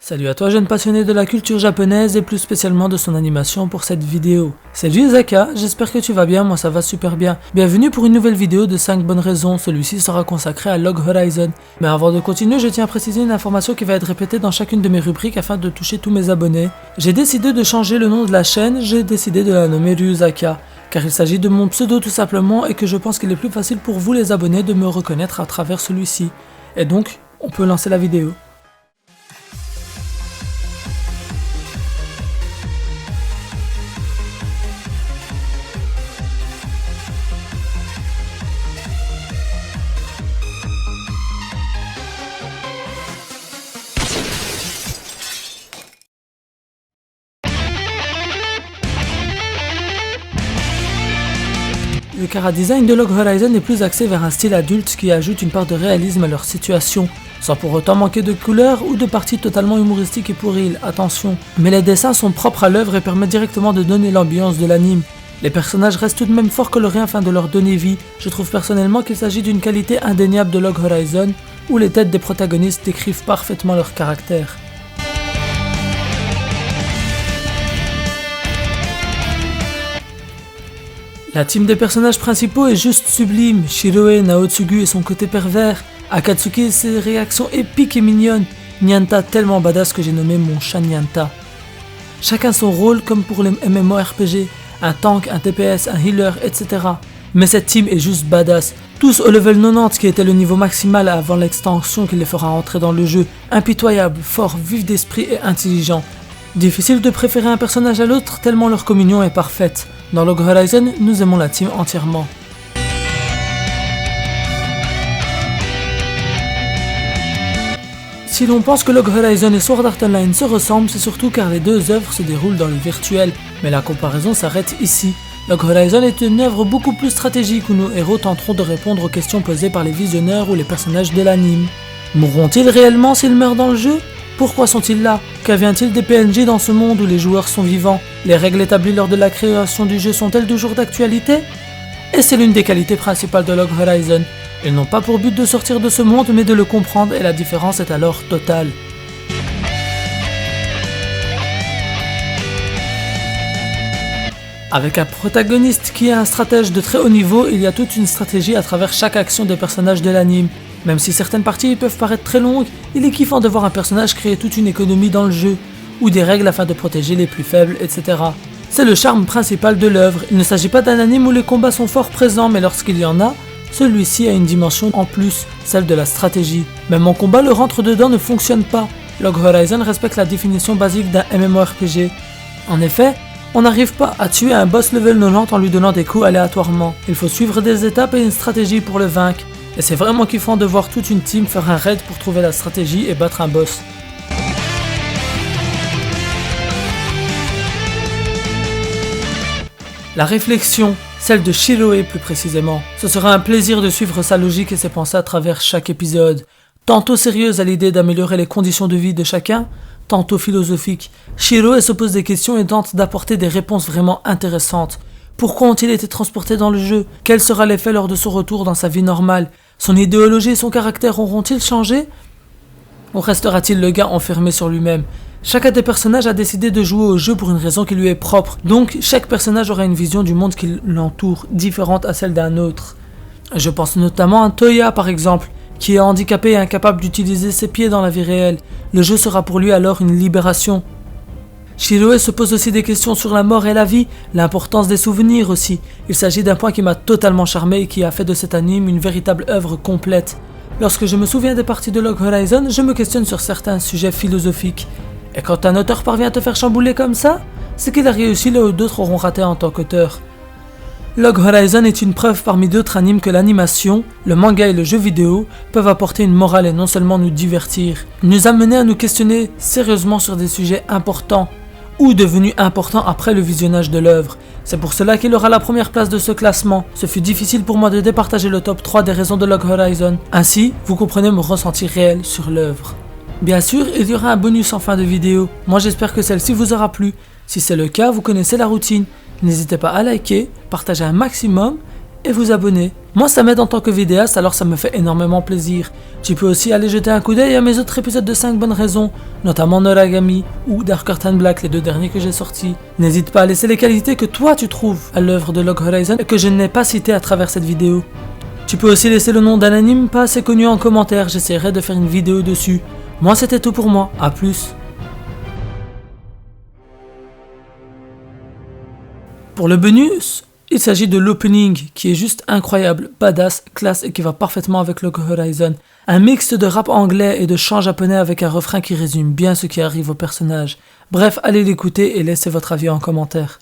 Salut à toi jeune passionné de la culture japonaise et plus spécialement de son animation pour cette vidéo. Salut Zaka, j'espère que tu vas bien, moi ça va super bien. Bienvenue pour une nouvelle vidéo de 5 bonnes raisons, celui-ci sera consacré à Log Horizon. Mais avant de continuer, je tiens à préciser une information qui va être répétée dans chacune de mes rubriques afin de toucher tous mes abonnés. J'ai décidé de changer le nom de la chaîne, j'ai décidé de la nommer Ryuzaka. Car il s'agit de mon pseudo tout simplement et que je pense qu'il est plus facile pour vous les abonnés de me reconnaître à travers celui-ci. Et donc, on peut lancer la vidéo. Le chara-design de Log Horizon est plus axé vers un style adulte qui ajoute une part de réalisme à leur situation, sans pour autant manquer de couleurs ou de parties totalement humoristiques et puériles, attention. Mais les dessins sont propres à l'œuvre et permettent directement de donner l'ambiance de l'anime. Les personnages restent tout de même fort colorés afin de leur donner vie. Je trouve personnellement qu'il s'agit d'une qualité indéniable de Log Horizon, où les têtes des protagonistes décrivent parfaitement leur caractère. La team des personnages principaux est juste sublime, Shiroe, Naotsugu et son côté pervers, Akatsuki et ses réactions épiques et mignonnes, Nyanta tellement badass que j'ai nommé mon chat Nyanta. Chacun son rôle comme pour les MMORPG, un tank, un TPS, un healer, etc. Mais cette team est juste badass, tous au level 90 qui était le niveau maximal avant l'extension qui les fera entrer dans le jeu, impitoyables, forts, vifs d'esprit et intelligents. Difficile de préférer un personnage à l'autre tellement leur communion est parfaite. Dans Log Horizon, nous aimons la team entièrement. Si l'on pense que Log Horizon et Sword Art Online se ressemblent, c'est surtout car les deux œuvres se déroulent dans le virtuel, mais la comparaison s'arrête ici. Log Horizon est une œuvre beaucoup plus stratégique où nos héros tenteront de répondre aux questions posées par les visionneurs ou les personnages de l'anime. Mourront-ils réellement s'ils meurent dans le jeu ? Pourquoi sont-ils là ? Qu'advient-il des PNJ dans ce monde où les joueurs sont vivants ? Les règles établies lors de la création du jeu sont-elles toujours d'actualité ? Et c'est l'une des qualités principales de Log Horizon. Ils n'ont pas pour but de sortir de ce monde mais de le comprendre et la différence est alors totale. Avec un protagoniste qui est un stratège de très haut niveau, il y a toute une stratégie à travers chaque action des personnages de l'anime. Même si certaines parties peuvent paraître très longues, il est kiffant de voir un personnage créer toute une économie dans le jeu, ou des règles afin de protéger les plus faibles, etc. C'est le charme principal de l'œuvre. Il ne s'agit pas d'un anime où les combats sont fort présents, mais lorsqu'il y en a, celui-ci a une dimension en plus, celle de la stratégie. Même en combat, le rentre-dedans ne fonctionne pas. Log Horizon respecte la définition basique d'un MMORPG. En effet, on n'arrive pas à tuer un boss level 90 en lui donnant des coups aléatoirement. Il faut suivre des étapes et une stratégie pour le vaincre. Et c'est vraiment kiffant de voir toute une team faire un raid pour trouver la stratégie et battre un boss. La réflexion, celle de Shiroe plus précisément. Ce sera un plaisir de suivre sa logique et ses pensées à travers chaque épisode. Tantôt sérieuse à l'idée d'améliorer les conditions de vie de chacun, tantôt philosophique. Shiroe se pose des questions et tente d'apporter des réponses vraiment intéressantes. Pourquoi ont-ils été transportés dans le jeu ? Quel sera l'effet lors de son retour dans sa vie normale ? Son idéologie et son caractère auront-ils changé ? Ou restera-t-il le gars enfermé sur lui-même ? Chacun des personnages a décidé de jouer au jeu pour une raison qui lui est propre, donc chaque personnage aura une vision du monde qui l'entoure, différente à celle d'un autre. Je pense notamment à Toya par exemple, qui est handicapé et incapable d'utiliser ses pieds dans la vie réelle. Le jeu sera pour lui alors une libération. Shiroe se pose aussi des questions sur la mort et la vie, l'importance des souvenirs aussi. Il s'agit d'un point qui m'a totalement charmé et qui a fait de cet anime une véritable œuvre complète. Lorsque je me souviens des parties de Log Horizon, je me questionne sur certains sujets philosophiques. Et quand un auteur parvient à te faire chambouler comme ça, c'est qu'il a réussi là où d'autres auront raté en tant qu'auteur. Log Horizon est une preuve parmi d'autres animes que l'animation, le manga et le jeu vidéo peuvent apporter une morale et non seulement nous divertir, nous amener à nous questionner sérieusement sur des sujets importants, ou devenu important après le visionnage de l'œuvre. C'est pour cela qu'il aura la première place de ce classement. Ce fut difficile pour moi de départager le top 3 des raisons de Log Horizon. Ainsi, vous comprenez mon ressenti réel sur l'œuvre. Bien sûr, il y aura un bonus en fin de vidéo. Moi j'espère que celle-ci vous aura plu. Si c'est le cas, vous connaissez la routine. N'hésitez pas à liker, partager un maximum et vous abonner. Moi ça m'aide en tant que vidéaste, alors ça me fait énormément plaisir. Tu peux aussi aller jeter un coup d'œil à mes autres épisodes de 5 bonnes raisons, notamment Noragami ou Darker Than Black, les 2 derniers que j'ai sortis. N'hésite pas à laisser les qualités que toi tu trouves à l'œuvre de Log Horizon et que je n'ai pas cité à travers cette vidéo. Tu peux aussi laisser le nom d'un anime pas assez connu en commentaire, j'essaierai de faire une vidéo dessus. Moi c'était tout pour moi, à plus. Pour le bonus, il s'agit de l'opening qui est juste incroyable, badass, classe et qui va parfaitement avec Log Horizon. Un mix de rap anglais et de chant japonais avec un refrain qui résume bien ce qui arrive au personnage. Bref, allez l'écouter et laissez votre avis en commentaire.